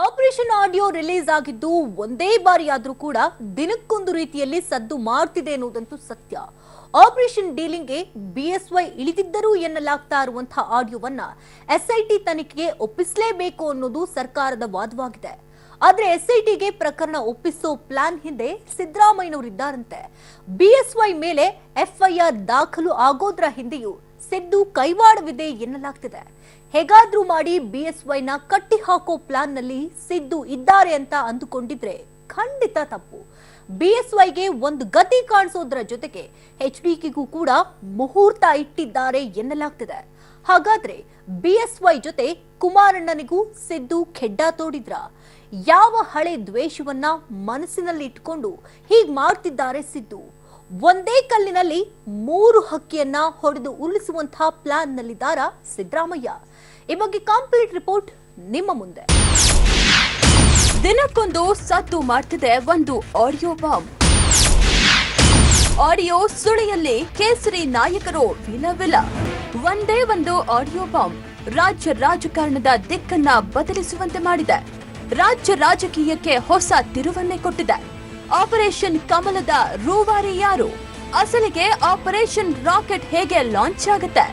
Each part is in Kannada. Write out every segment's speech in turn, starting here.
ಆಪರೇಷನ್ ಆಡಿಯೋ ರಿಲೀಸ್ ಆಗಿದ್ದು ಒಂದೇ ಬಾರಿಯಾದ್ರೂ ಕೂಡ ದಿನಕ್ಕೊಂದು ರೀತಿಯಲ್ಲಿ ಸದ್ದು ಮಾಡ್ತಿದೆ ಎನ್ನುವುದಂತೂ ಸತ್ಯ. ಆಪರೇಷನ್ ಡೀಲಿಂಗ್ಗೆ ಬಿಎಸ್ವೈ ಇಳಿದಿದ್ದರೂ ಎನ್ನಲಾಗ್ತಾ ಇರುವಂತಹ ಆಡಿಯೋವನ್ನ ಎಸ್ಐಟಿ ತನಿಖೆಗೆ ಒಪ್ಪಿಸಲೇಬೇಕು ಅನ್ನೋದು ಸರ್ಕಾರದ ವಾದವಾಗಿದೆ. ಆದ್ರೆ ಎಸ್ಐಟಿಗೆ ಪ್ರಕರಣ ಒಪ್ಪಿಸೋ ಪ್ಲಾನ್ ಹಿಂದೆ ಸಿದ್ದರಾಮಯ್ಯನವರಿದ್ದಾರಂತೆ. ಬಿಎಸ್ವೈ ಮೇಲೆ ಎಫ್ಐಆರ್ ದಾಖಲು ಆಗೋದ್ರ ಹಿಂದೆಯೂ ಸಿದ್ದು ಕೈವಾಡವಿದೆ ಎನ್ನಲಾಗ್ತಿದೆ. ಹೇಗಾದ್ರೂ ಮಾಡಿ ಬಿಎಸ್ವೈನ ಕಟ್ಟಿ ಹಾಕೋ ಪ್ಲಾನ್ ನಲ್ಲಿ ಸಿದ್ದು ಇದ್ದಾರೆ ಅಂತ ಅಂದುಕೊಂಡಿದ್ರೆ ಖಂಡಿತ ತಪ್ಪು. ಬಿಎಸ್ವೈಗೆ ಒಂದು ಗತಿ ಕಾಣಿಸೋದ್ರ ಜೊತೆಗೆ ಎಚ್ಡಿಕೆಗೂ ಕೂಡ ಮುಹೂರ್ತ ಇಟ್ಟಿದ್ದಾರೆ ಎನ್ನಲಾಗ್ತಿದೆ. ಹಾಗಾದ್ರೆ ಬಿಎಸ್ವೈ ಜೊತೆ ಕುಮಾರಣ್ಣನಿಗೂ ಸಿದ್ದು ಖೆಡ್ಡ ತೋಡಿದ್ರ? ಯಾವ ಹಳೆ ದ್ವೇಷವನ್ನ ಮನಸ್ಸಿನಲ್ಲಿ ಇಟ್ಕೊಂಡು ಹೀಗ್ ಮಾಡ್ತಿದ್ದಾರೆ ಸಿದ್ದು? ಒಂದೇ ಕಲ್ಲಿನಲ್ಲಿ 3 ಹಕ್ಕಿಯನ್ನ ಹೊಡೆದು ಉರುಳಿಸುವಂತಹ ಪ್ಲಾನ್ ನಲ್ಲಿದ್ದಾರಾ ಸಿದ್ದರಾಮಯ್ಯ? ಈ ಬಗ್ಗೆ ಕಂಪ್ಲೀಟ್ ರಿಪೋರ್ಟ್ ನಿಮ್ಮ ಮುಂದೆ. ದಿನಕ್ಕೊಂದು ಸದ್ದು ಮಾಡ್ತಿದೆ ಒಂದು ಆಡಿಯೋ ಬಾಂಬ್. ಆಡಿಯೋ ಸುಳಿಯಲ್ಲಿ ಕೇಸರಿ ನಾಯಕರು ವಿಲವಿಲ. ಒಂದೇ ಒಂದು ಆಡಿಯೋ ಬಾಂಬ್ ರಾಜ್ಯ ರಾಜಕಾರಣದ ದಿಕ್ಕನ್ನ ಬದಲಿಸುವಂತೆ ಮಾಡಿದೆ. ರಾಜ್ಯ ರಾಜಕೀಯಕ್ಕೆ ಹೊಸ ತಿರುವನ್ನೇ ಕೊಟ್ಟಿದೆ. ಆಪರೇಷನ್ ಕಮಲದ ರೂವಾರಿ ಯಾರು? ಅಸಲಿಗೆ ಆಪರೇಷನ್ ರಾಕೆಟ್ ಹೇಗೆ ಲಾಂಚ್ ಆಗುತ್ತೆ?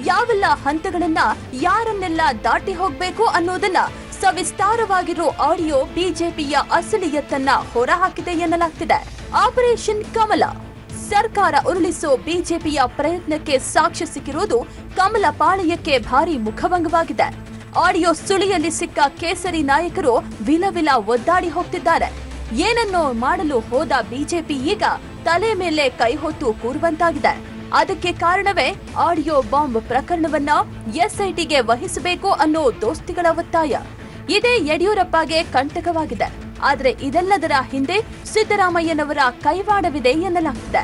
ಯಾವೆಲ್ಲ ಹಂತಗಳನ್ನ ಯಾರನ್ನೆಲ್ಲ ದಾಟಿ ಹೋಗ್ಬೇಕು ಅನ್ನೋದನ್ನ ಸವಿಸ್ತಾರವಾಗಿರೋ ಆಡಿಯೋ ಬಿಜೆಪಿಯ ಅಸಲಿಯತ್ತನ್ನ ಹೊರಹಾಕಿದೆ ಎನ್ನಲಾಗ್ತಿದೆ. ಆಪರೇಷನ್ ಕಮಲ ಸರ್ಕಾರ ಉರುಳಿಸೋ ಬಿಜೆಪಿಯ ಪ್ರಯತ್ನಕ್ಕೆ ಸಾಕ್ಷ್ಯ ಸಿಕ್ಕಿರುವುದು ಕಮಲ ಪಾಳಯಕ್ಕೆ ಭಾರಿ ಮುಖಭಂಗವಾಗಿದೆ. ಆಡಿಯೋ ಸುಳಿಯಲ್ಲಿ ಸಿಕ್ಕ ಕೇಸರಿ ನಾಯಕರು ವಿಲವಿಲ ಒದ್ದಾಡಿ ಹೋಗ್ತಿದ್ದಾರೆ. ಏನನ್ನೋ ಮಾಡಲು ಹೋದ ಬಿಜೆಪಿ ಈಗ ತಲೆ ಮೇಲೆ ಕೈ ಹೊತ್ತು ಕೂರುವಂತಾಗಿದೆ. ಅದಕ್ಕೆ ಕಾರಣವೇ ಆಡಿಯೋ ಬಾಂಬ್ ಪ್ರಕರಣವನ್ನ ಎಸ್ಐಟಿಗೆ ವಹಿಸಬೇಕು ಅನ್ನೋ ದೋಸ್ತಿಗಳ ಒತ್ತಾಯ. ಇದೇ ಯಡಿಯೂರಪ್ಪಗೆ ಕಂಟಕವಾಗಿದೆ. ಆದ್ರೆ ಇದೆಲ್ಲದರ ಹಿಂದೆ ಸಿದ್ದರಾಮಯ್ಯನವರ ಕೈವಾಡವಿದೆ ಎನ್ನಲಾಗ್ತಿದೆ.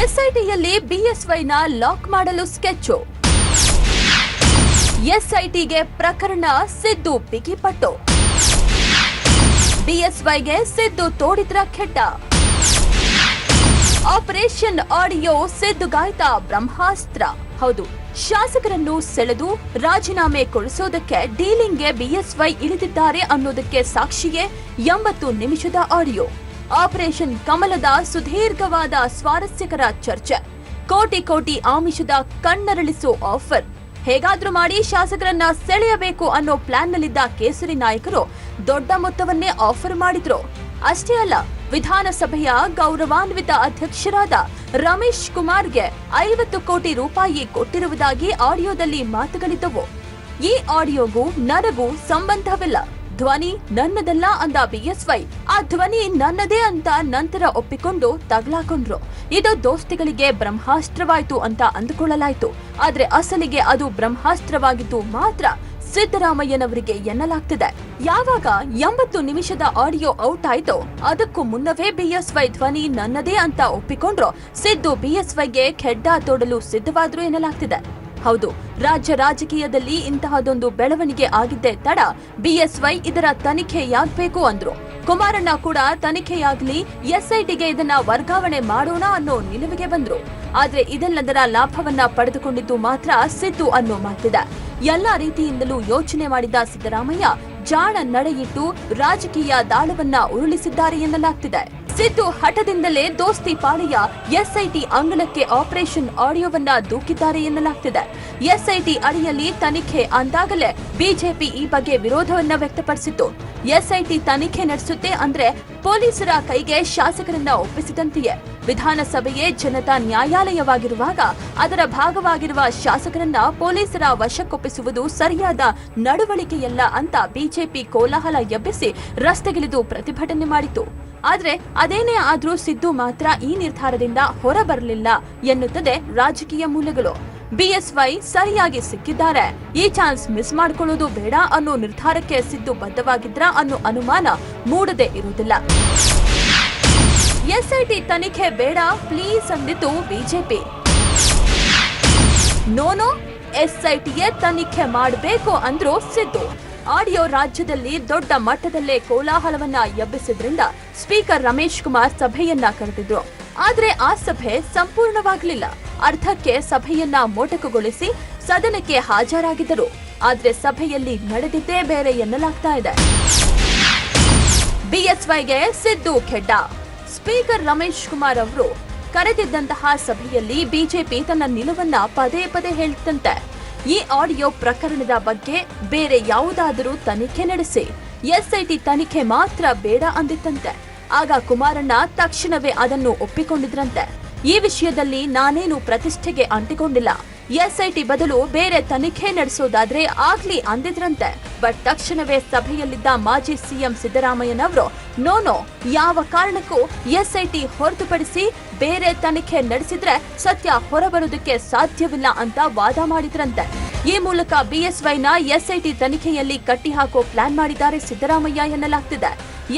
ಎಸ್ಐಟಿಯಲ್ಲಿ ಬಿಎಸ್ವೈನ ಲಾಕ್ ಮಾಡಲು ಸ್ಕೆಚ್ಚು. ಎಸ್ಐಟಿಗೆ ಪ್ರಕರಣ ಸಿದ್ದು ಬಿಗಿಪಟ್ಟು. ಬಿಎಸ್ವೈಗೆ ಸಿದ್ದು ತೋಡಿದ್ರ ಖೆಡ್ಡ. ಆಪರೇಷನ್ ಆಡಿಯೋ ಸಿದ್ದುಗಾಯ್ತ ಬ್ರಹ್ಮಾಸ್ತ್ರ. ಹೌದು, ಶಾಸಕರನ್ನು ಸೆಳೆದು ರಾಜೀನಾಮೆ ಕೊಡಿಸೋದಕ್ಕೆ ಡೀಲಿಂಗ್ಗೆ ಬಿಎಸ್ವೈ ಇಳಿದಿದ್ದಾರೆ ಅನ್ನೋದಕ್ಕೆ ಸಾಕ್ಷಿಯೇ 80 ನಿಮಿಷದ ಆಡಿಯೋ. ಆಪರೇಷನ್ ಕಮಲದ ಸುದೀರ್ಘವಾದ ಸ್ವಾರಸ್ಯಕರ ಚರ್ಚೆ, ಕೋಟಿ ಕೋಟಿ ಆಮಿಷದ ಕಣ್ಣರಳಿಸೋ ಆಫರ್. ಹೇಗಾದ್ರೂ ಮಾಡಿ ಶಾಸಕರನ್ನ ಸೆಳೆಯಬೇಕು ಅನ್ನೋ ಪ್ಲಾನ್ ನಲ್ಲಿದ್ದ ಕೇಸರಿ ನಾಯಕರು ದೊಡ್ಡ ಮೊತ್ತವನ್ನೇ ಆಫರ್ ಮಾಡಿದ್ರು. ಅಷ್ಟೇ ಅಲ್ಲ, ವಿಧಾನಸಭೆಯ ಗೌರವಾನ್ವಿತ ಅಧ್ಯಕ್ಷರಾದ ರಮೇಶ್ ಕುಮಾರ್ಗೆ 50 ಕೋಟಿ ರೂಪಾಯಿ ಕೊಟ್ಟಿರುವುದಾಗಿ ಆಡಿಯೋದಲ್ಲಿ ಮಾತುಗಳಿದ್ದವು. ಈ ಆಡಿಯೋಗೂ ನನಗೂ ಸಂಬಂಧವಿಲ್ಲ, ಧ್ವನಿ ನನ್ನದಲ್ಲ ಅಂದ ಬಿಎಸ್ವೈ. ಆ ಧ್ವನಿ ನನ್ನದೇ ಅಂತ ನಂತರ ಒಪ್ಪಿಕೊಂಡು ತಗ್ಲಾಕೊಂಡ್ರು. ಇದು ದೋಸ್ತಿಗಳಿಗೆ ಬ್ರಹ್ಮಾಸ್ತ್ರವಾಯ್ತು ಅಂತ ಅಂದುಕೊಳ್ಳಲಾಯ್ತು. ಆದ್ರೆ ಅಸಲಿಗೆ ಅದು ಬ್ರಹ್ಮಾಸ್ತ್ರವಾಗಿದ್ದು ಮಾತ್ರ ಸಿದ್ದರಾಮಯ್ಯನವರಿಗೆ ಎನ್ನಲಾಗ್ತಿದೆ. ಯಾವಾಗ 80 ನಿಮಿಷದ ಆಡಿಯೋ ಔಟ್ ಆಯ್ತೋ ಅದಕ್ಕೂ ಮುನ್ನವೇ ಬಿಎಸ್ವೈ ಧ್ವನಿ ನನ್ನದೇ ಅಂತ ಒಪ್ಪಿಕೊಂಡ್ರು ಸಿದ್ದು ಬಿಎಸ್ವೈಗೆ ಖೆಡ್ಡ ತೋಡಲು ಸಿದ್ಧವಾದ್ರು ಎನ್ನಲಾಗ್ತಿದೆ. ಹೌದು, ರಾಜ್ಯ ರಾಜಕೀಯದಲ್ಲಿ ಇಂತಹದೊಂದು ಬೆಳವಣಿಗೆ ಆಗಿದ್ದೇ ತಡ ಬಿಎಸ್ವೈ ಇದರ ತನಿಖೆಯಾಗಬೇಕು ಅಂದ್ರು. ಕುಮಾರಣ್ಣ ಕೂಡ ತನಿಖೆಯಾಗ್ಲಿ, ಎಸ್ಐಟಿಗೆ ಇದನ್ನ ವರ್ಗಾವಣೆ ಮಾಡೋಣ ಅನ್ನೋ ನಿಲುವಿಗೆ ಬಂದ್ರು. ಆದ್ರೆ ಇದೆಲ್ಲದರ ಲಾಭವನ್ನ ಪಡೆದುಕೊಂಡಿದ್ದು ಮಾತ್ರ ಸಿದ್ದು ಅನ್ನೋ ಮಾತಿದೆ. ಎಲ್ಲಾ ರೀತಿಯಿಂದಲೂ ಯೋಚನೆ ಮಾಡಿದ ಸಿದ್ದರಾಮಯ್ಯ ಜಾಣ ನಡೆಯಿಟ್ಟು ರಾಜಕೀಯ ದಾಳವನ್ನ ಉರುಳಿಸಿದ್ದಾರೆ ಎನ್ನಲಾಗ್ತಿದೆ. ಸಿದ್ದು ಹಠದಿಂದಲೇ ದೋಸ್ತಿ ಪಾಳೆಯ ಎಸ್ಐಟಿ ಅಂಗಳಕ್ಕೆ ಆಪರೇಷನ್ ಆಡಿಯೋವನ್ನ ದೂಕಿದ್ದಾರೆ ಎನ್ನಲಾಗ್ತಿದೆ. ಎಸ್ಐಟಿ ಅಡಿಯಲ್ಲಿ ತನಿಖೆ ಅಂದಾಗಲೇ ಬಿಜೆಪಿ ಈ ಬಗ್ಗೆ ವಿರೋಧವನ್ನ ವ್ಯಕ್ತಪಡಿಸಿತ್ತು. ಎಸ್ಐಟಿ ತನಿಖೆ ನಡೆಸುತ್ತೆ ಅಂದ್ರೆ ಪೊಲೀಸರ ಕೈಗೆ ಶಾಸಕರನ್ನ ಒಪ್ಪಿಸಿದಂತೆಯೇ. ವಿಧಾನಸಭೆಯೇ ಜನತಾ ನ್ಯಾಯಾಲಯವಾಗಿರುವಾಗ ಅದರ ಭಾಗವಾಗಿರುವ ಶಾಸಕರನ್ನ ಪೊಲೀಸರ ವಶಕ್ಕೊಪ್ಪಿಸುವುದು ಸರಿಯಾದ ನಡವಳಿಕೆಯಲ್ಲ ಅಂತ ಬಿಜೆಪಿ ಕೋಲಾಹಲ ಎಬ್ಬಿಸಿ ರಸ್ತೆಗಿಳಿದು ಪ್ರತಿಭಟನೆ ಮಾಡಿತು. ಆದ್ರೆ ಅದೇನೇ ಆದ್ರೂ ಸಿದ್ದು ಮಾತ್ರ ಈ ನಿರ್ಧಾರದಿಂದ ಹೊರಬರಲಿಲ್ಲ ಎನ್ನುತ್ತದೆ ರಾಜಕೀಯ ಮೂಲಗಳು. ಬಿಎಸ್ವೈ ಸರಿಯಾಗಿ ಸಿಕ್ಕಿದ್ದಾರೆ, ಈ ಚಾನ್ಸ್ ಮಿಸ್ ಮಾಡ್ಕೊಳ್ಳೋದು ಬೇಡ ಅನ್ನೋ ನಿರ್ಧಾರಕ್ಕೆ ಸಿದ್ದು ಬದ್ಧವಾಗಿದ್ರ ಅನ್ನೋ ಅನುಮಾನ ಮೂಡದೇ ಇರುವುದಿಲ್ಲ. ಎಸ್ಐಟಿ ತನಿಖೆ ಬೇಡ ಪ್ಲೀಸ್ ಅಂದಿತ್ತು ಬಿಜೆಪಿ. ನೋನೋ, ಎಸ್ಐಟಿಯೇ ತನಿಖೆ ಮಾಡಬೇಕು ಅಂದ್ರು ಸಿದ್ದು. ಆಡಿಯೋ ರಾಜ್ಯದಲ್ಲಿ ದೊಡ್ಡ ಮಟ್ಟದಲ್ಲೇ ಕೋಲಾಹಲವನ್ನ ಎಬ್ಬಿಸಿದ್ರಿಂದ ಸ್ಪೀಕರ್ ರಮೇಶ್ ಕುಮಾರ್ ಸಭೆಯನ್ನ ಕರೆದಿದ್ರು. ಆದ್ರೆ ಆ ಸಭೆ ಸಂಪೂರ್ಣವಾಗಲಿಲ್ಲ. ಅರ್ಧಕ್ಕೆ ಸಭೆಯನ್ನ ಮೊಟಕುಗೊಳಿಸಿ ಸದನಕ್ಕೆ ಹಾಜರಾಗಿದ್ದರು. ಆದ್ರೆ ಸಭೆಯಲ್ಲಿ ನಡೆದಿದ್ದೇ ಬೇರೆ ಎನ್ನಲಾಗ್ತಾ ಇದೆ. ಬಿಎಸ್ವೈಗೆ ಸಿದ್ದು ಖೆಡ್ಡ. ಸ್ಪೀಕರ್ ರಮೇಶ್ ಕುಮಾರ್ ಅವರು ಕರೆದಿದ್ದಂತಹ ಸಭೆಯಲ್ಲಿ ಬಿಜೆಪಿ ತನ್ನ ನಿಲುವನ್ನ ಪದೇ ಪದೇ ಹೇಳಿದಂತೆ ಈ ಆಡಿಯೋ ಪ್ರಕರಣದ ಬಗ್ಗೆ ಬೇರೆ ಯಾವುದಾದರೂ ತನಿಖೆ ನಡೆಸಿ, ಎಸ್ಐಟಿ ತನಿಖೆ ಮಾತ್ರ ಬೇಡ ಅಂದಿತ್ತಂತೆ. ಆಗ ಕುಮಾರಣ್ಣ ತಕ್ಷಣವೇ ಅದನ್ನು ಒಪ್ಪಿಕೊಂಡಿದ್ರಂತೆ. ಈ ವಿಷಯದಲ್ಲಿ ನಾನೇನು ಪ್ರತಿಷ್ಠೆಗೆ ಅಂಟಿಕೊಂಡಿಲ್ಲ, ಎಸ್ಐಟಿ ಬದಲು ಬೇರೆ ತನಿಖೆ ನಡೆಸೋದಾದ್ರೆ ಆಗ್ಲಿ ಅಂದಿದ್ರಂತೆ. ಬಟ್ ತಕ್ಷಣವೇ ಸಭೆಯಲ್ಲಿದ್ದ ಮಾಜಿ ಸಿಎಂ ಸಿದ್ದರಾಮಯ್ಯನವರು ನೋ, ಯಾವ ಕಾರಣಕ್ಕೂ ಎಸ್ಐಟಿ ಹೊರತುಪಡಿಸಿ ಬೇರೆ ತನಿಖೆ ನಡೆಸಿದ್ರೆ ಸತ್ಯ ಹೊರಬರೋದಕ್ಕೆ ಸಾಧ್ಯವಿಲ್ಲ ಅಂತ ವಾದ ಮಾಡಿದ್ರಂತೆ. ಈ ಮೂಲಕ ಬಿಎಸ್ವೈನ ಎಸ್ಐಟಿ ತನಿಖೆಯಲ್ಲಿ ಕಟ್ಟಿಹಾಕೋ ಪ್ಲಾನ್ ಮಾಡಿದ್ದಾರೆ ಸಿದ್ದರಾಮಯ್ಯ ಎನ್ನಲಾಗ್ತಿದೆ.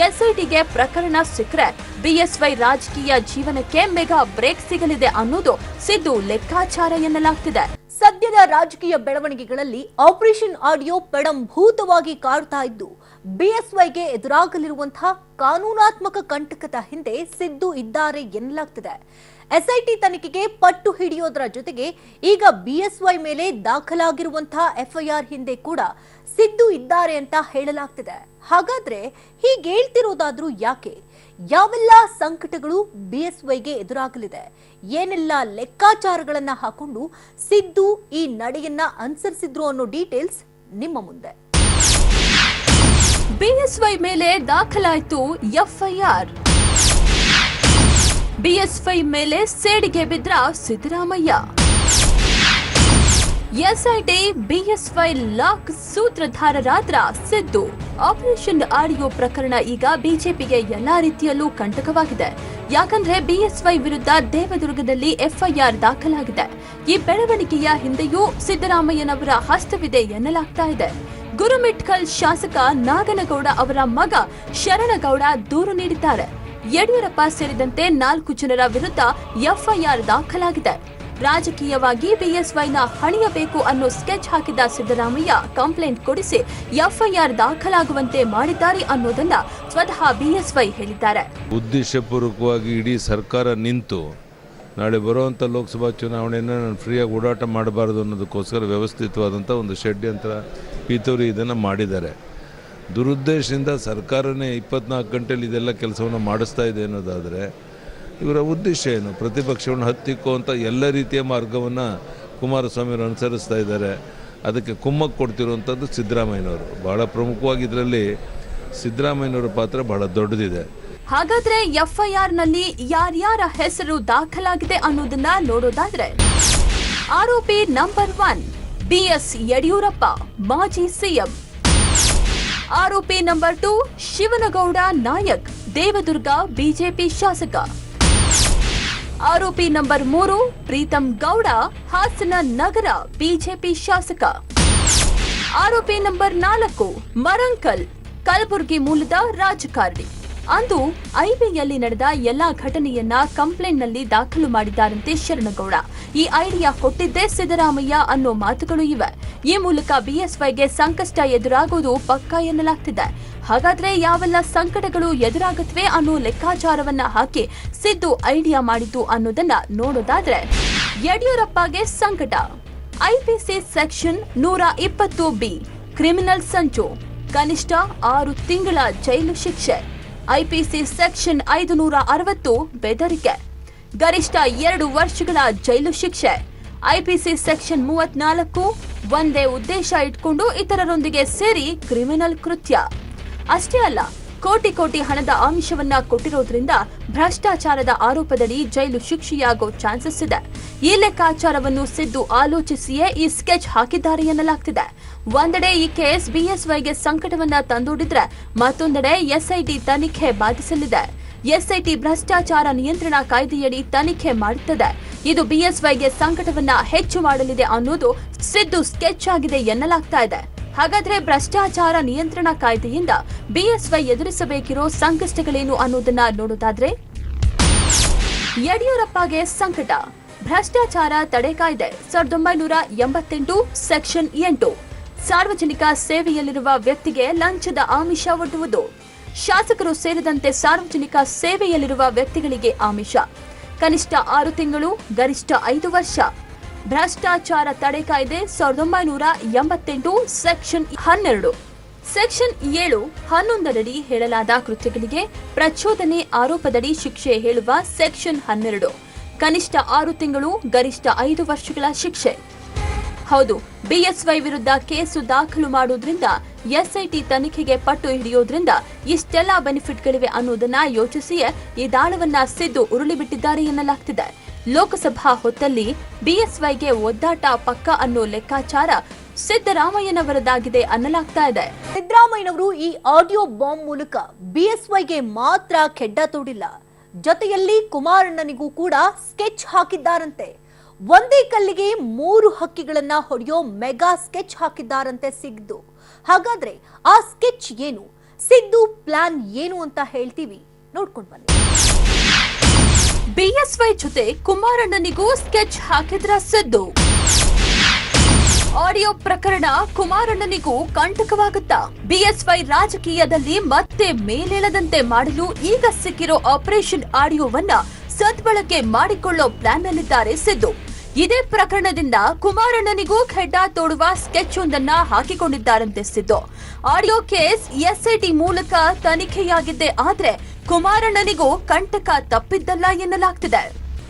ಎಸ್ಐಟಿಗೆ ಪ್ರಕರಣ ಸಿಕ್ಕರೆ ಬಿಎಸ್ವೈ ರಾಜಕೀಯ ಜೀವನಕ್ಕೆ ಮೆಗಾ ಬ್ರೇಕ್ ಸಿಗಲಿದೆ ಅನ್ನೋದು ಸಿದ್ದು ಲೆಕ್ಕಾಚಾರ ಎನ್ನಲಾಗ್ತಿದೆ. ಸದ್ಯದ ರಾಜಕೀಯ ಬೆಳವಣಿಗೆಗಳಲ್ಲಿ ಆಪರೇಷನ್ ಆಡಿಯೋ ಪೆಡಂಭೂತವಾಗಿ ಕಾಡ್ತಾ ಇದ್ದು, ಬಿಎಸ್ವೈಗೆ ಎದುರಾಗಲಿರುವಂತಹ ಕಾನೂನಾತ್ಮಕ ಕಂಟಕದ ಹಿಂದೆ ಸಿದ್ದು ಇದ್ದಾರೆ ಎನ್ನಲಾಗ್ತಿದೆ. ಎಸ್ಐಟಿ ತನಿಖೆಗೆ ಪಟ್ಟು ಹಿಡಿಯೋದರ ಜೊತೆಗೆ ಈಗ ಬಿಎಸ್ವೈ ಮೇಲೆ ದಾಖಲಾಗಿರುವಂತಹ ಎಫ್ಐಆರ್ ಹಿಂದೆ ಕೂಡ ಸಿದ್ದು ಇದ್ದಾರೆ ಅಂತ ಹೇಳಲಾಗ್ತಿದೆ. ಹಾಗಾದ್ರೆ ಹೀಗೆ ಹೇಳ್ತಿರೋದಾದ್ರೂ ಯಾಕೆ? ಯಾವೆಲ್ಲ ಸಂಕಟಗಳು ಬಿಎಸ್ವೈಗೆ ಎದುರಾಗಲಿದೆ? ಏನೆಲ್ಲ ಲೆಕ್ಕಾಚಾರಗಳನ್ನ ಹಾಕೊಂಡು ಸಿದ್ದು ಈ ನಡೆಯನ್ನ ಅನುಸರಿಸಿದ್ರು ಅನ್ನೋ ಡೀಟೇಲ್ಸ್ ನಿಮ್ಮ ಮುಂದೆ. ಬಿಎಸ್ವೈ ಮೇಲೆ ದಾಖಲಾಯಿತು ಎಫ್ಐಆರ್. ಬಿಎಸ್ವೈ ಮೇಲೆ ಸೇಡಿಗೆ ಬಿದ್ರ ಸಿದ್ದರಾಮಯ್ಯ. ಎಸ್ಐಟಿ ಬಿಎಸ್ವೈ ಲಾಕ್ ಸೂತ್ರಧಾರರಾದ್ರ ಸಿದ್ದು. ಆಪರೇಷನ್ ಆಡಿಯೋ ಪ್ರಕರಣ ಈಗ ಬಿಜೆಪಿಗೆ ಎಲ್ಲಾ ರೀತಿಯಲ್ಲೂ ಕಂಟಕವಾಗಿದೆ. ಯಾಕಂದ್ರೆ ಬಿಎಸ್ವೈ ವಿರುದ್ಧ ದೇವದುರ್ಗದಲ್ಲಿ ಎಫ್ಐಆರ್ ದಾಖಲಾಗಿದೆ. ಈ ಬೆಳವಣಿಗೆಯ ಹಿಂದೆಯೂ ಸಿದ್ದರಾಮಯ್ಯನವರ ಹಸ್ತವಿದೆ ಎನ್ನಲಾಗ್ತಾ ಇದೆ. ಗುರುಮಿಟ್ಕಲ್ ಶಾಸಕ ನಾಗನಗೌಡ ಅವರ ಮಗ ಶರಣಗೌಡ ದೂರು ನೀಡಿದ್ದಾರೆ. ಯಡಿಯೂರಪ್ಪ ಸೇರಿದಂತೆ 4 ಜನರ ವಿರುದ್ಧ ಎಫ್ಐಆರ್ ದಾಖಲಾಗಿದೆ. ರಾಜಕೀಯವಾಗಿ ಬಿಎಸ್ವೈನ ಹಣಿಯಬೇಕು ಅನ್ನೋ ಸ್ಕೆಚ್ ಹಾಕಿದ್ದ ಸಿದ್ದರಾಮಯ್ಯ ಕಂಪ್ಲೇಂಟ್ ಕೊಡಿಸಿ ಎಫ್ಐಆರ್ ದಾಖಲಾಗುವಂತೆ ಮಾಡಿದ್ದಾರೆ ಅನ್ನೋದನ್ನ ಸ್ವತಃ ಬಿಎಸ್ವೈ ಹೇಳಿದ್ದಾರೆ. ಉದ್ದೇಶಪೂರ್ವಕವಾಗಿ ಇಡೀ ಸರ್ಕಾರ ನಿಂತು ನಾಳೆ ಬರುವಂಥ ಲೋಕಸಭಾ ಚುನಾವಣೆಯನ್ನು ನಾನು ಫ್ರೀಯಾಗಿ ಓಡಾಟ ಮಾಡಬಾರ್ದು ಅನ್ನೋದಕ್ಕೋಸ್ಕರ ವ್ಯವಸ್ಥಿತವಾದಂಥ ಒಂದು ಷಡ್ಯಂತ್ರ ಪಿತೂರಿ ಇದನ್ನು ಮಾಡಿದ್ದಾರೆ. ದುರುದ್ದೇಶದಿಂದ ಸರ್ಕಾರನೇ 24 ಗಂಟೆಯಲ್ಲಿ ಇದೆಲ್ಲ ಕೆಲಸವನ್ನು ಮಾಡಿಸ್ತಾ ಇದೆ ಅನ್ನೋದಾದರೆ ಇವರ ಉದ್ದೇಶ ಏನು? ಪ್ರತಿಪಕ್ಷವನ್ನು ಹತ್ತಿಕ್ಕುವಂಥ ಎಲ್ಲ ರೀತಿಯ ಮಾರ್ಗವನ್ನು ಕುಮಾರಸ್ವಾಮಿಯವರು ಅನುಸರಿಸ್ತಾ ಇದ್ದಾರೆ. ಅದಕ್ಕೆ ಕುಮ್ಮಕ್ಕು ಕೊಡ್ತಿರುವಂಥದ್ದು ಸಿದ್ದರಾಮಯ್ಯನವರು. ಬಹಳ ಪ್ರಮುಖವಾಗಿ ಇದರಲ್ಲಿ ಸಿದ್ದರಾಮಯ್ಯನವರ ಪಾತ್ರ ಬಹಳ ದೊಡ್ಡದಿದೆ. ಹಾಗಾದ್ರೆ ಎಫ್ಐಆರ್ನಲ್ಲಿ ಯಾರ್ಯಾರ ಹೆಸರು ದಾಖಲಾಗಿದೆ ಅನ್ನೋದನ್ನ ನೋಡೋದಾದ್ರೆ, ಆರೋಪಿ ನಂಬರ್ 1 ಬಿಎಸ್ ಯಡಿಯೂರಪ್ಪ, ಮಾಜಿ ಸಿಎಂ. ಆರೋಪಿ ನಂಬರ್ 2 ಶಿವನಗೌಡ ನಾಯಕ್, ದೇವದುರ್ಗ ಬಿಜೆಪಿ ಶಾಸಕ. ಆರೋಪಿ ನಂಬರ್ 3 ಪ್ರೀತಂ ಗೌಡ, ಹಾಸನ ನಗರ ಬಿಜೆಪಿ ಶಾಸಕ. ಆರೋಪಿ ನಂಬರ್ 4 ಮರಂಕಲ್, ಕಲಬುರಗಿ ಮೂಲದ ರಾಜಕಾರಣಿ. ಅಂದು ಐಬಿಯಲ್ಲಿ ನಡೆದ ಎಲ್ಲಾ ಘಟನೆಯನ್ನ ಕಂಪ್ಲೇಂಟ್ನಲ್ಲಿ ದಾಖಲು ಮಾಡಿದ್ದಾರಂತೆ ಶರಣಗೌಡ. ಈ ಐಡಿಯಾ ಕೊಟ್ಟಿದ್ದೇ ಸಿದ್ದರಾಮಯ್ಯ ಅನ್ನೋ ಮಾತುಗಳು ಇವೆ. ಈ ಮೂಲಕ ಬಿಎಸ್ವೈಗೆ ಸಂಕಷ್ಟ ಎದುರಾಗುವುದು ಪಕ್ಕಾ ಎನ್ನಲಾಗ್ತಿದೆ. ಹಾಗಾದ್ರೆ ಯಾವೆಲ್ಲ ಸಂಕಟಗಳು ಎದುರಾಗುತ್ತವೆ ಅನ್ನೋ ಲೆಕ್ಕಾಚಾರವನ್ನ ಹಾಕಿ ಸಿದ್ದು ಐಡಿಯಾ ಮಾಡಿದ್ದು ಅನ್ನೋದನ್ನ ನೋಡೋದಾದ್ರೆ, ಯಡಿಯೂರಪ್ಪಗೆ ಸಂಕಟ. ಐಪಿಸಿ ಸೆಕ್ಷನ್ 120B ಕ್ರಿಮಿನಲ್ ಸಂಚು, ಕನಿಷ್ಠ 6 ತಿಂಗಳ ಜೈಲು ಶಿಕ್ಷೆ. ಐಪಿಸಿ ಸೆಕ್ಷನ್ 560 ಬೆದರಿಕೆ, ಗರಿಷ್ಠ 2 ವರ್ಷಗಳ ಜೈಲು ಶಿಕ್ಷೆ. ಐಪಿಸಿ ಸೆಕ್ಷನ್ 34 ಒಂದೇ ಉದ್ದೇಶ ಇಟ್ಕೊಂಡು ಇತರರೊಂದಿಗೆ ಸೇರಿ ಕ್ರಿಮಿನಲ್ ಕೃತ್ಯ. ಅಷ್ಟೇ ಅಲ್ಲ, ಕೋಟಿ ಹಣದ ಆಮಿಷವನ್ನ ಕೊಟ್ಟಿರೋದ್ರಿಂದ ಭ್ರಷ್ಟಾಚಾರದ ಆರೋಪದಡಿ ಜೈಲು ಶಿಕ್ಷೆಯಾಗೋ ಚಾನ್ಸಸ್ ಇದೆ. ಈ ಲೆಕ್ಕಾಚಾರವನ್ನು ಸಿದ್ದು ಆಲೋಚಿಸಿಯೇ ಈ ಸ್ಕೆಚ್ ಹಾಕಿದ್ದಾರೆ ಎನ್ನಲಾಗ್ತಿದೆ. ಒಂದೆಡೆ ಈ ಕೇಸ್ ಬಿಎಸ್ವೈಗೆ ಸಂಕಟವನ್ನ ತಂದೊಡ್ಡಿದ್ರೆ, ಮತ್ತೊಂದೆಡೆ ಎಸ್ಐಟಿ ತನಿಖೆ ಬಾಧಿಸಲಿದೆ. ಎಸ್ಐಟಿ ಭ್ರಷ್ಟಾಚಾರ ನಿಯಂತ್ರಣ ಕಾಯ್ದೆಯಡಿ ತನಿಖೆ ಮಾಡುತ್ತದೆ. ಇದು ಬಿಎಸ್ವೈಗೆ ಸಂಕಟವನ್ನ ಹೆಚ್ಚು ಮಾಡಲಿದೆ ಅನ್ನೋದು ಸಿದ್ದು ಸ್ಕೆಚ್ ಆಗಿದೆ ಎನ್ನಲಾಗ್ತಾ ಇದೆ. ಹಾಗಾದ್ರೆ ಭ್ರಷ್ಟಾಚಾರ ನಿಯಂತ್ರಣ ಕಾಯ್ದೆಯಿಂದ ಬಿಎಸ್ವೈ ಎದುರಿಸಬೇಕಿರೋ ಸಂಕಷ್ಟಗಳೇನು ಅನ್ನೋದನ್ನ ನೋಡೋದಾದ್ರೆ, ಯಡಿಯೂರಪ್ಪಗೆ ಸಂಕಟ. ಭ್ರಷ್ಟಾಚಾರ ತಡೆ ಕಾಯ್ದೆ 1988 ಸೆಕ್ಷನ್ 8 ಸಾರ್ವಜನಿಕ ಸೇವೆಯಲ್ಲಿರುವ ವ್ಯಕ್ತಿಗೆ ಲಂಚದ ಆಮಿಷ ಒಡ್ಡುವುದು. ಶಾಸಕರು ಸೇರಿದಂತೆ ಸಾರ್ವಜನಿಕ ಸೇವೆಯಲ್ಲಿರುವ ವ್ಯಕ್ತಿಗಳಿಗೆ ಆಮಿಷ. ಕನಿಷ್ಠ 6 ತಿಂಗಳು, ಗರಿಷ್ಠ 5 ವರ್ಷ. ಭ್ರಷ್ಟಾಚಾರ ತಡೆ ಕಾಯ್ದೆ 1988 ಸೆಕ್ಷನ್ 12 ಸೆಕ್ಷನ್ 7 11 ಹೇಳಲಾದ ಕೃತ್ಯಗಳಿಗೆ ಪ್ರಚೋದನೆ ಆರೋಪದಡಿ ಶಿಕ್ಷೆ ಹೇಳುವ ಸೆಕ್ಷನ್ 12 ಕನಿಷ್ಠ 6 ತಿಂಗಳು ಗರಿಷ್ಠ 5 ವರ್ಷಗಳ ಶಿಕ್ಷೆ. ಹೌದು, ಬಿಎಸ್ವೈ ವಿರುದ್ಧ ಕೇಸು ದಾಖಲು ಮಾಡುವುದರಿಂದ ಎಸ್ಐಟಿ ತನಿಖೆಗೆ ಪಟ್ಟು ಹಿಡಿಯೋದ್ರಿಂದ ಇಷ್ಟೆಲ್ಲ ಬೆನಿಫಿಟ್ಗಳಿವೆ ಅನ್ನೋದನ್ನ ಯೋಚಿಸಿಯೇ ಈ ದಾಳವನ್ನ ಸಿದ್ದು ಉರುಳಿಬಿಟ್ಟಿದ್ದಾರೆ ಎನ್ನಲಾಗ್ತಿದೆ. ಲೋಕಸಭಾ ಹೊತ್ತಲ್ಲಿ ಬಿಎಸ್ವೈಗೆ ಒದ್ದಾಟ ಪಕ್ಕ ಅನ್ನೋ ಲೆಕ್ಕಾಚಾರ ಸಿದ್ದರಾಮಯ್ಯನವರದಾಗಿದೆ ಅನ್ನಲಾಗ್ತಾ ಇದೆ. ಸಿದ್ದರಾಮಯ್ಯನವರು ಈ ಆಡಿಯೋ ಬಾಂಬ್ ಮೂಲಕ ಬಿಎಸ್ವೈಗೆ ಮಾತ್ರ ಕೆಡ್ಡ ತೋಡಿಲ್ಲ, ಜೊತೆಯಲ್ಲಿ ಕುಮಾರಣ್ಣನಿಗೂ ಕೂಡ ಸ್ಕೆಚ್ ಹಾಕಿದ್ದಾರಂತೆ. ಒಂದೇ ಕಲ್ಲಿಗೆ 3 ಹಕ್ಕಿಗಳನ್ನ ಹೊಡೆಯೋ ಮೆಗಾ ಸ್ಕೆಚ್ ಹಾಕಿದ್ದಾರಂತೆ ಸಿದ್ದು. ಹಾಗಾದ್ರೆ ಆ ಸ್ಕೆಚ್ ಏನು, ಸಿದ್ದು ಪ್ಲಾನ್ ಏನು ಅಂತ ಹೇಳ್ತೀವಿ, ನೋಡ್ಕೊಂಡು ಬನ್ನಿ. ಬಿಎಸ್ವೈ ಜೊತೆ ಕುಮಾರಣ್ಣನಿಗೂ ಸ್ಕೆಚ್ ಹಾಕಿದ್ರ ಸಿದ್ದು. ಆಡಿಯೋ ಪ್ರಕರಣ ಕುಮಾರಣ್ಣನಿಗೂ ಕಂಟಕವಾಗುತ್ತಾ? ಬಿಎಸ್ವೈ ರಾಜಕೀಯದಲ್ಲಿ ಮತ್ತೆ ಮೇಲೇಳದಂತೆ ಮಾಡಲು ಈಗ ಸಿಕ್ಕಿರೋ ಆಪರೇಷನ್ ಆಡಿಯೋವನ್ನ ಸದ್ಬಳಕೆ ಮಾಡಿಕೊಳ್ಳೋ ಪ್ಲಾನ್ ನಲ್ಲಿದ್ದಾರೆ ಸಿದ್ದು. ಇದೇ ಪ್ರಕರಣದಿಂದ ಕುಮಾರಣ್ಣನಿಗೂ ಖೆಡ್ಡ ತೋಡುವ ಸ್ಕೆಚ್ ಒಂದನ್ನ ಹಾಕಿಕೊಂಡಿದ್ದಾರಂತೆ ಸಿದ್ದು. ಆಡಿಯೋ ಕೇಸ್ ಎಸ್ಐಟಿ ಮೂಲಕ ತನಿಖೆಯಾಗಿದ್ದೆ ಆದ್ರೆ ಕುಮಾರಣ್ಣನಿಗೂ ಕಂಟಕ ತಪ್ಪಿದ್ದಲ್ಲ ಎನ್ನಲಾಗ್ತಿದೆ.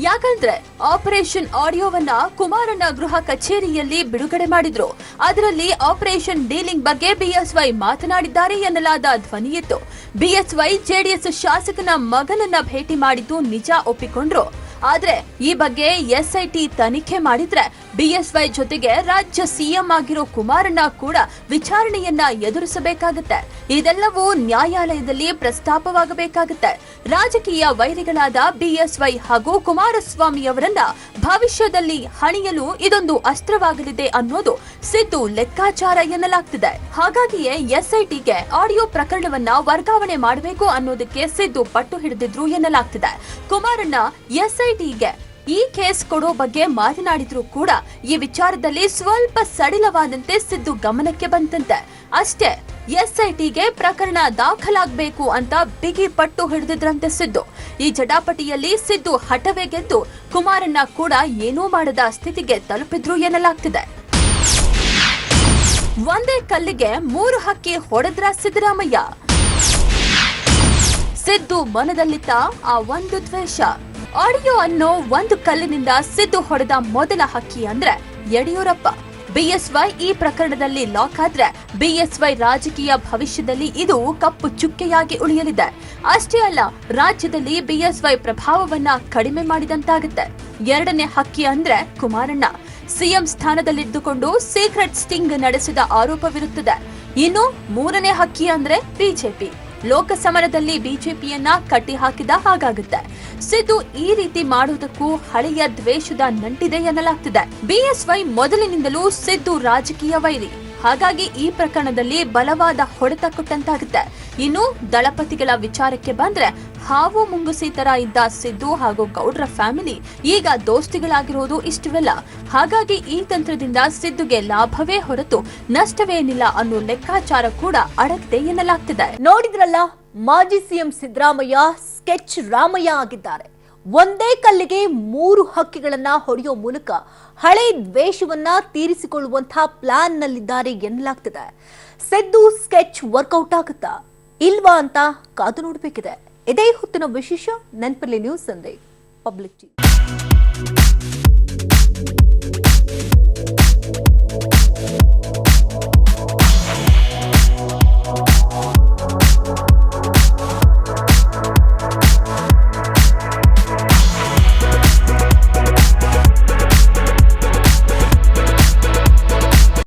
ಯಾಕಂದ್ರೆ ಆಪರೇಷನ್ ಆಡಿಯೋವನ್ನ ಕುಮಾರಣ್ಣ ಗೃಹ ಕಚೇರಿಯಲ್ಲಿ ಬಿಡುಗಡೆ ಮಾಡಿದ್ರು. ಅದರಲ್ಲಿ ಆಪರೇಷನ್ ಡೀಲಿಂಗ್ ಬಗ್ಗೆ ಬಿಎಸ್ವೈ ಮಾತನಾಡಿದ್ದಾರೆ ಎನ್ನಲಾದ ಧ್ವನಿಯಿತ್ತು. ಬಿಎಸ್ವೈ ಜೆಡಿಎಸ್ ಶಾಸಕನ ಮಗನನ್ನ ಭೇಟಿ ಮಾಡಿದ್ದು ನಿಜ ಒಪ್ಪಿಕೊಂಡ್ರು. ಆದ್ರೆ ಈ ಬಗ್ಗೆ ಎಸ್ಐಟಿ ತನಿಖೆ ಮಾಡಿದ್ರೆ ಬಿಎಸ್ವೈ ಜೊತೆಗೆ ರಾಜ್ಯ ಸಿಎಂ ಆಗಿರೋ ಕುಮಾರಣ್ಣ ಕೂಡ ವಿಚಾರಣೆಯನ್ನ ಎದುರಿಸಬೇಕಾಗುತ್ತೆ. ಇದೆಲ್ಲವೂ ನ್ಯಾಯಾಲಯದಲ್ಲಿ ಪ್ರಸ್ತಾಪವಾಗಬೇಕಾಗುತ್ತೆ. ರಾಜಕೀಯ ವೈರಿಗಳಾದ ಬಿಎಸ್ವೈ ಹಾಗೂ ಕುಮಾರಸ್ವಾಮಿ ಅವರನ್ನ ಭವಿಷ್ಯದಲ್ಲಿ ಹಣಿಯಲು ಇದೊಂದು ಅಸ್ತ್ರವಾಗಲಿದೆ ಅನ್ನೋದು ಸಿದ್ದು ಲೆಕ್ಕಾಚಾರ ಎನ್ನಲಾಗ್ತಿದೆ. ಹಾಗಾಗಿಯೇ ಎಸ್ಐಟಿಗೆ ಆಡಿಯೋ ಪ್ರಕರಣವನ್ನ ವರ್ಗಾವಣೆ ಮಾಡಬೇಕು ಅನ್ನೋದಕ್ಕೆ ಸಿದ್ದು ಪಟ್ಟು ಹಿಡಿದಿದ್ರು ಎನ್ನಲಾಗ್ತಿದೆ. ಕುಮಾರಣ್ಣ ಎಸ್ಐಟಿಗೆ ಈ ಕೇಸ್ ಕೊಡೋ ಬಗ್ಗೆ ಮಾತನಾಡಿದ್ರು ಕೂಡ ಈ ವಿಚಾರದಲ್ಲಿ ಸ್ವಲ್ಪ ಸಡಿಲವಾದಂತೆ ಸಿದ್ದು ಗಮನಕ್ಕೆ ಬಂತಂತೆ. ಅಷ್ಟೇ, ಎಸ್ಐಟಿಗೆ ಪ್ರಕರಣ ದಾಖಲಾಗಬೇಕು ಅಂತ ಬಿಗಿ ಪಟ್ಟು ಹಿಡಿದಿದ್ರಂತೆ ಸಿದ್ದು. ಈ ಜಟಾಪಟಿಯಲ್ಲಿ ಸಿದ್ದು ಹಠವೇ ಗೆದ್ದು ಕುಮಾರಣ್ಣ ಕೂಡ ಏನೂ ಮಾಡದ ಸ್ಥಿತಿಗೆ ತಲುಪಿದ್ರು ಎನ್ನಲಾಗ್ತಿದೆ. ಒಂದೇ ಕಲ್ಲಿಗೆ 3 ಹಕ್ಕಿ ಹೊಡೆದ್ರ ಸಿದ್ದರಾಮಯ್ಯ. ಸಿದ್ದು ಮನದಲ್ಲಿದ್ದ ಆ ಒಂದು ದ್ವೇಷ. ಆಡಿಯೋ ಅನ್ನೋ ಒಂದು ಕಲ್ಲಿನಿಂದ ಸಿದ್ದು ಹೊಡೆದ ಮೊದಲ ಹಕ್ಕಿ ಅಂದ್ರೆ ಯಡಿಯೂರಪ್ಪ. ಬಿಎಸ್ವೈ ಈ ಪ್ರಕರಣದಲ್ಲಿ ಲಾಕ್ ಆದ್ರೆ ಬಿಎಸ್ವೈ ರಾಜಕೀಯ ಭವಿಷ್ಯದಲ್ಲಿ ಇದು ಕಪ್ಪು ಚುಕ್ಕೆಯಾಗಿ ಉಳಿಯಲಿದೆ. ಅಷ್ಟೇ ಅಲ್ಲ, ರಾಜ್ಯದಲ್ಲಿ ಬಿಎಸ್ವೈ ಪ್ರಭಾವವನ್ನ ಕಡಿಮೆ ಮಾಡಿದಂತಾಗುತ್ತೆ. ಎರಡನೇ ಹಕ್ಕಿ ಅಂದ್ರೆ ಕುಮಾರಣ್ಣ. ಸಿಎಂ ಸ್ಥಾನದಲ್ಲಿದ್ದುಕೊಂಡು ಸೀಕ್ರೆಟ್ ಸ್ಟಿಂಗ್ ನಡೆಸಿದ ಆರೋಪವಿರುತ್ತದೆ. ಇನ್ನು ಮೂರನೇ ಹಕ್ಕಿ ಅಂದ್ರೆ ಬಿಜೆಪಿ. ಲೋಕಸಮರದಲ್ಲಿ ಬಿಜೆಪಿಯನ್ನ ಕಟ್ಟಿ ಹಾಕಿದ ಹಾಗಾಗುತ್ತೆ. ಸಿದ್ದು ಈ ರೀತಿ ಮಾಡುವುದಕ್ಕೂ ಹಳೆಯ ದ್ವೇಷದ ನಂಟಿದೆ ಎನ್ನಲಾಗ್ತಿದೆ. ಬಿಎಸ್ವೈ ಮೊದಲಿನಿಂದಲೂ ಸಿದ್ದು ರಾಜಕೀಯ ವೈರಿ. ಹಾಗಾಗಿ ಈ ಪ್ರಕರಣದಲ್ಲಿ ಬಲವಾದ ಹೊಡೆತ ಕೊಟ್ಟಂತಾಗುತ್ತೆ. ಇನ್ನು ದಳಪತಿಗಳ ವಿಚಾರಕ್ಕೆ ಬಂದ್ರೆ ಹಾವು ಮುಂಗುಸಿ ತರ ಇದ್ದ ಸಿದ್ದು ಹಾಗೂ ಗೌಡ್ರ ಫ್ಯಾಮಿಲಿ ಈಗ ದೋಸ್ತಿಗಳಾಗಿರೋದು ಇಷ್ಟವೆಲ್ಲ. ಹಾಗಾಗಿ ಈ ತಂತ್ರದಿಂದ ಸಿದ್ದುಗೆ ಲಾಭವೇ ಹೊರತು ನಷ್ಟವೇನಿಲ್ಲ ಅನ್ನೋ ಲೆಕ್ಕಾಚಾರ ಕೂಡ ಅಡಗಿದೆ ಎನ್ನಲಾಗ್ತಿದೆ. ನೋಡಿದ್ರಲ್ಲ, ಮಾಜಿ ಸಿಎಂ ಸಿದ್ದರಾಮಯ್ಯ ಸ್ಕೆಚ್ ರಾಮಯ್ಯ ಆಗಿದ್ದಾರೆ. ಒಂದೇ ಕಲ್ಲಿಗೆ 3 ಹಕ್ಕಿಗಳನ್ನ ಹೊಡೆಯೋ ಮೂಲಕ ಹಳೆ ದ್ವೇಷವನ್ನ ತೀರಿಸಿಕೊಳ್ಳುವಂತಹ ಪ್ಲಾನ್ ನಲ್ಲಿದ್ದಾರೆ ಎನ್ನಲಾಗ್ತಿದೆ. ಸಿದ್ದು ಸ್ಕೆಚ್ ವರ್ಕೌಟ್ ಆಗುತ್ತಾ ಇಲ್ವಾ ಅಂತ ಕಾದು ನೋಡಬೇಕಿದೆ. ಇದೇ ಹೊತ್ತಿನ ವಿಶೇಷ. ನೆನಪಲ್ಲಿ ನ್ಯೂಸ್ ಸಂಡೇ ಪಬ್ಲಿಕ್ ಟಿವಿ.